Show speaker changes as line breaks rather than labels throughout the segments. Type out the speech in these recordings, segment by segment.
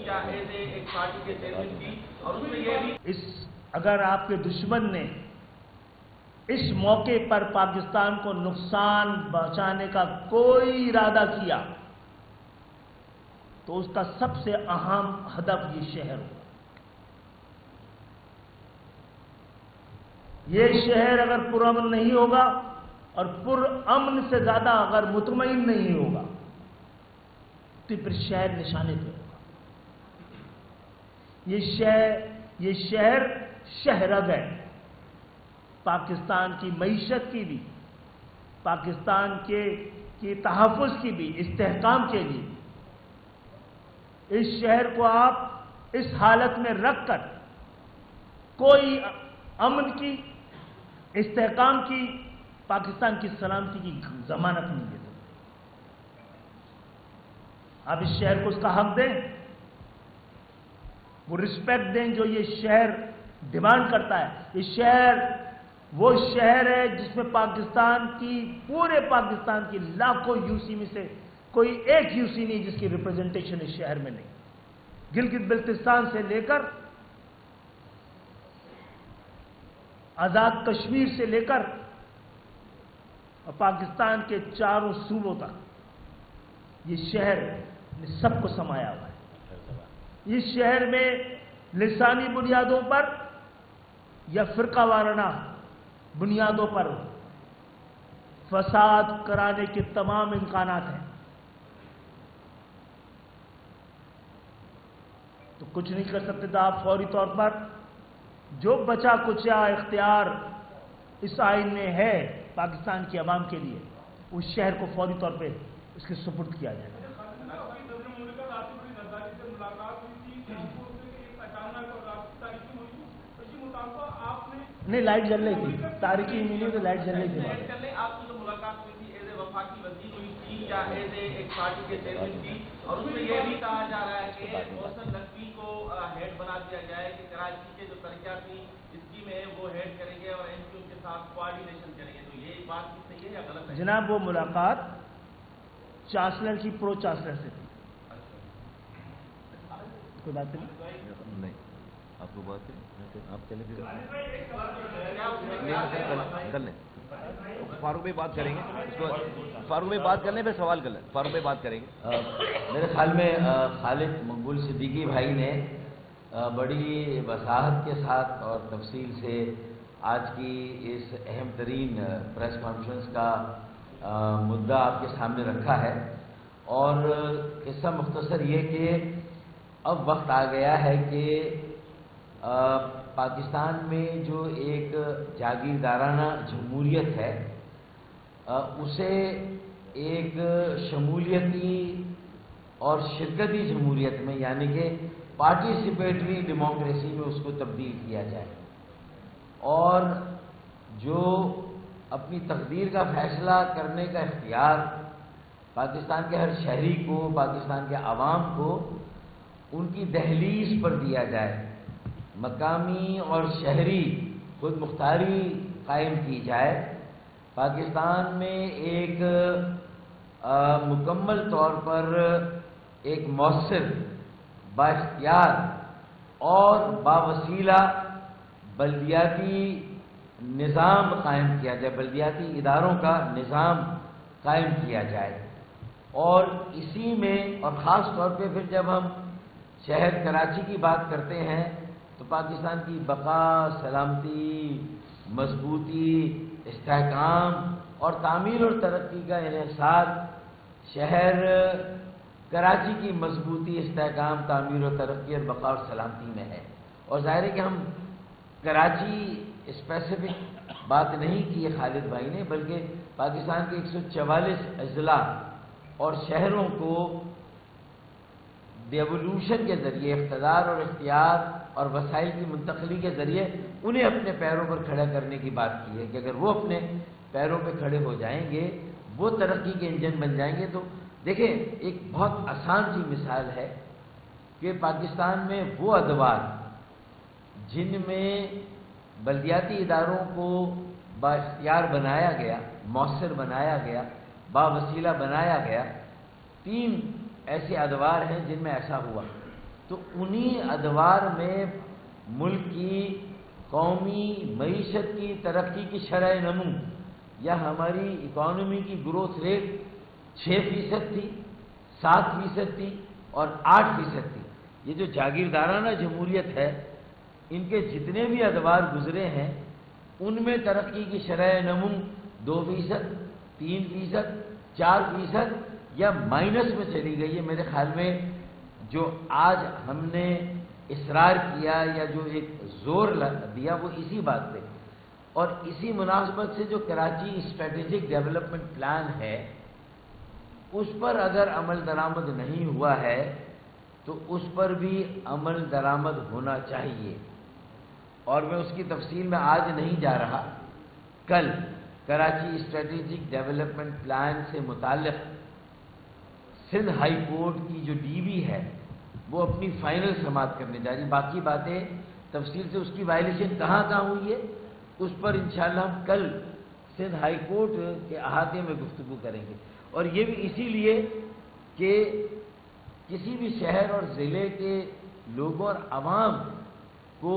یا as a ایک party کے چیئرمین کی، اور اس میں یہ بھی
اگر آپ کے دشمن نے اس موقع پر پاکستان کو نقصان پہنچانے کا کوئی ارادہ کیا تو اس کا سب سے اہم ہدف یہ شہر ہوگا۔ یہ شہر اگر پرامن نہیں ہوگا اور پرامن سے زیادہ اگر مطمئن نہیں ہوگا تو پھر شہر نشانے پہ ہوگا۔ یہ شہر شہرگ ہے، پاکستان کی معیشت کی بھی، پاکستان کے تحفظ کی بھی، استحکام کے لیے۔ اس شہر کو آپ اس حالت میں رکھ کر کوئی امن کی، استحکام کی، پاکستان کی سلامتی کی ضمانت نہیں دے سکتے۔ آپ اس شہر کو اس کا حق دیں، وہ رسپیکٹ دیں جو یہ شہر ڈیمانڈ کرتا ہے۔ یہ شہر وہ شہر ہے جس میں پورے پاکستان کی لاکھوں یوسی میں سے کوئی ایک یوسی نہیں جس کی ریپرزنٹیشن اس شہر میں نہیں۔ گلگت بلتستان سے لے کر آزاد کشمیر سے لے کر اور پاکستان کے چاروں صوبوں تک یہ شہر نے سب کو سمایا ہوا ہے۔ اس شہر میں لسانی بنیادوں پر یا فرقہ وارانہ بنیادوں پر فساد کرانے کے تمام امکانات ہیں، تو کچھ نہیں کر سکتے تو آپ فوری طور پر جو بچا کچا اختیار اس آئین میں ہے پاکستان کی عوام کے لیے، اس شہر کو فوری طور پہ اس کے سپرد کیا جائے۔ نہیں، لائٹ جل رہی تھی، تاریخی ملی تو لائٹ جل رہی تھی۔
آپ کی جو ملاقات ہوئی تھی ایز اے وفاقی وزیر ہوئی تھی یا ایز اے ایک پارٹی کے چیئرمین کی، اور اس میں یہ بھی کہا جا رہا ہے کہ محسن نقوی کو ہیڈ بنا دیا جائے کہ کراچی کے جو ترقیاتی اسکیم ہے وہ ہیڈ کریں گے اور این پی او کے ساتھ کوآرڈینیشن کریں گے، تو یہ بات صحیح ہے یا غلط ہے؟
جناب، وہ ملاقات چانسلر کی پرو چانسلر سے تھی۔ کوئی بات نہیں،
آپ کو بات ہے، آپ چلے پھر کر لیں، فاروق بھائی بات کریں گے، اس کو فاروق بھائی بات کرنے پہ سوال کر لیں، فاروق بھائی بات کریں گے۔
میرے خیال میں خالد مقبول صدیقی بھائی نے بڑی وضاحت کے ساتھ اور تفصیل سے آج کی اس اہم ترین پریس کانفرنس کا مدعا آپ کے سامنے رکھا ہے، اور قصہ مختصر یہ کہ اب وقت آ گیا ہے کہ پاکستان میں جو ایک جاگیردارانہ جمہوریت ہے اسے ایک شمولیتی اور شرکتی جمہوریت میں، یعنی کہ پارٹیسپیٹری ڈیموکریسی میں اس کو تبدیل کیا جائے، اور جو اپنی تقدیر کا فیصلہ کرنے کا اختیار پاکستان کے ہر شہری کو، پاکستان کے عوام کو ان کی دہلیز پر دیا جائے، مقامی اور شہری خود مختاری قائم کی جائے، پاکستان میں ایک مکمل طور پر ایک مؤثر، بااختیار اور باوسیلہ بلدیاتی نظام قائم کیا جائے، بلدیاتی اداروں کا نظام قائم کیا جائے، اور اسی میں، اور خاص طور پہ پھر جب ہم شہر کراچی کی بات کرتے ہیں تو پاکستان کی بقا، سلامتی، مضبوطی، استحکام اور تعمیر اور ترقی کا انحصار شہر کراچی کی مضبوطی، استحکام، تعمیر و ترقی اور بقا اور سلامتی میں ہے۔ اور ظاہر ہے کہ ہم کراچی اسپیسیفک بات نہیں کی ہے خالد بھائی نے، بلکہ پاکستان کے 144 اضلاع اور شہروں کو ڈیولوشن کے ذریعے، اقتدار اور اختیار اور وسائل کی منتقلی کے ذریعے انہیں اپنے پیروں پر کھڑا کرنے کی بات کی ہے کہ اگر وہ اپنے پیروں پہ کھڑے ہو جائیں گے، وہ ترقی کے انجن بن جائیں گے۔ تو دیکھیں، ایک بہت آسان سی مثال ہے کہ پاکستان میں وہ ادوار جن میں بلدیاتی اداروں کو بااختیار بنایا گیا، مؤثر بنایا گیا، باوسیلہ بنایا گیا، 3 ایسے ادوار ہیں جن میں ایسا ہوا۔ تو انہی ادوار میں ملک کی قومی معیشت کی ترقی کی شرح نمو یا ہماری اکانومی کی گروتھ ریٹ 6% تھی، 7% تھی اور 8% تھی۔ یہ جو جاگیردارانہ جمہوریت ہے، ان کے جتنے بھی ادوار گزرے ہیں ان میں ترقی کی شرح نمو 2%، 3%، 4% یا مائنس میں چلی گئی ہے۔ میرے خیال میں جو آج ہم نے اصرار کیا یا جو ایک زور دیا وہ اسی بات پہ، اور اسی مناسبت سے جو کراچی اسٹریٹجک ڈیولپمنٹ پلان ہے اس پر اگر عمل درآمد نہیں ہوا ہے تو اس پر بھی عمل درآمد ہونا چاہیے، اور میں اس کی تفصیل میں آج نہیں جا رہا۔ کل کراچی اسٹریٹجک ڈیولپمنٹ پلان سے متعلق سندھ ہائی کورٹ کی جو ڈی بی ہے وہ اپنی فائنل سماعت کرنے جا رہی۔ باقی باتیں تفصیل سے اس کی وائلیشن کہاں ہوئی ہے اس پر انشاءاللہ ہم کل سندھ ہائی کورٹ کے احاطے میں گفتگو کریں گے، اور یہ بھی اسی لیے کہ کسی بھی شہر اور ضلع کے لوگوں اور عوام کو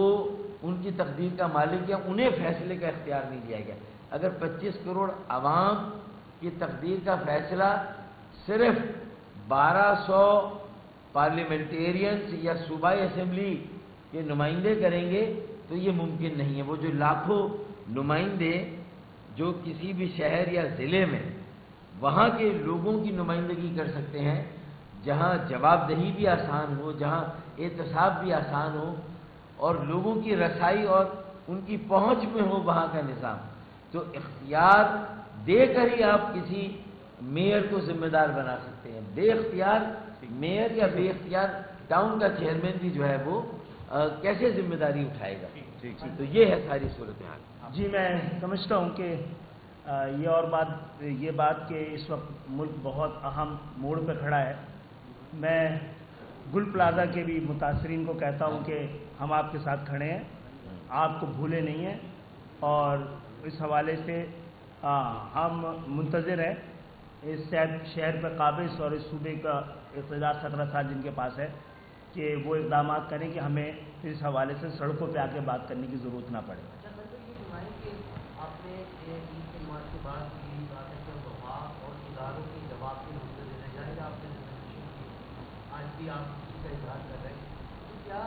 ان کی تقدیر کا مالک یا انہیں فیصلے کا اختیار نہیں دیا گیا۔ اگر 25 کروڑ عوام کی تقدیر کا فیصلہ صرف 1200 پارلیمنٹیرینز یا صوبائی اسمبلی کے نمائندے کریں گے تو یہ ممکن نہیں ہے۔ وہ جو لاکھوں نمائندے جو کسی بھی شہر یا ضلع میں وہاں کے لوگوں کی نمائندگی کر سکتے ہیں، جہاں جواب دہی بھی آسان ہو، جہاں احتساب بھی آسان ہو اور لوگوں کی رسائی اور ان کی پہنچ میں ہو وہاں کا نظام، تو اختیار دے کر ہی آپ کسی میئر کو ذمہ دار بنا سکتے ہیں۔ بے اختیار میئر یا بے اختیار ٹاؤن کا چیئرمین بھی جو ہے وہ کیسے ذمہ داری اٹھائے گا؟ تو یہ ہے ساری صورتحال۔
جی میں سمجھتا ہوں کہ یہ بات کہ اس وقت ملک بہت اہم موڑ پہ کھڑا ہے۔ میں گل پلازا کے بھی متاثرین کو کہتا ہوں کہ ہم آپ کے ساتھ کھڑے ہیں، آپ کو بھولے نہیں ہیں، اور اس حوالے سے ہم منتظر ہیں اس شہر پر قابض اور اس صوبے کا اقتدار 17 سال جن کے پاس ہے کہ وہ اقدامات کریں کہ ہمیں اس حوالے سے سڑکوں پہ آ کے بات کرنے کی ضرورت نہ پڑے۔
آپ نے عید کے نماز کے بعد یہ بات ہے کہ وفا اور اداروں کے جواب کے منتظر ہے، ظاہر آپ نے آج بھی آپ اسی کا اظہار کر رہے ہیں، تو کیا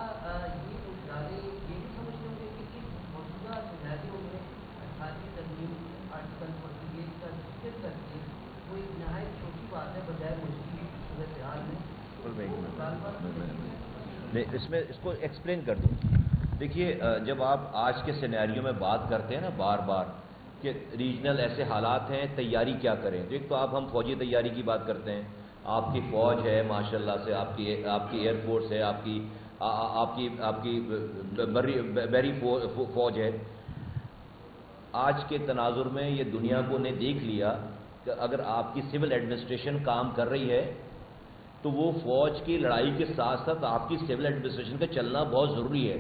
یہ ادارے یہ بھی سمجھتے ہوں گے کہ موجودہ سیناریوں میں 18ویں ترمیم آرٹیکل 48 کا ذکر کر کے وہ ایک نہایت چھوٹی بات ہے بجائے مشکل صورتحال میں؟
اس کو ایکسپلین کر دوں۔ دیکھیے، جب آپ آج کے سینیریو میں بات کرتے ہیں نا بار بار کہ ریجنل ایسے حالات ہیں، تیاری کیا کریں، تو ایک تو ہم فوجی تیاری کی بات کرتے ہیں، آپ کی فوج ہے ماشاءاللہ سے، آپ کی ایئر فورس ہے، آپ کی بری فوج ہے۔ آج کے تناظر میں یہ دنیا کو نے دیکھ لیا کہ اگر آپ کی سول ایڈمنسٹریشن کام کر رہی ہے تو وہ فوج کی لڑائی کے ساتھ ساتھ آپ کی سول ایڈمنسٹریشن کا چلنا بہت ضروری ہے۔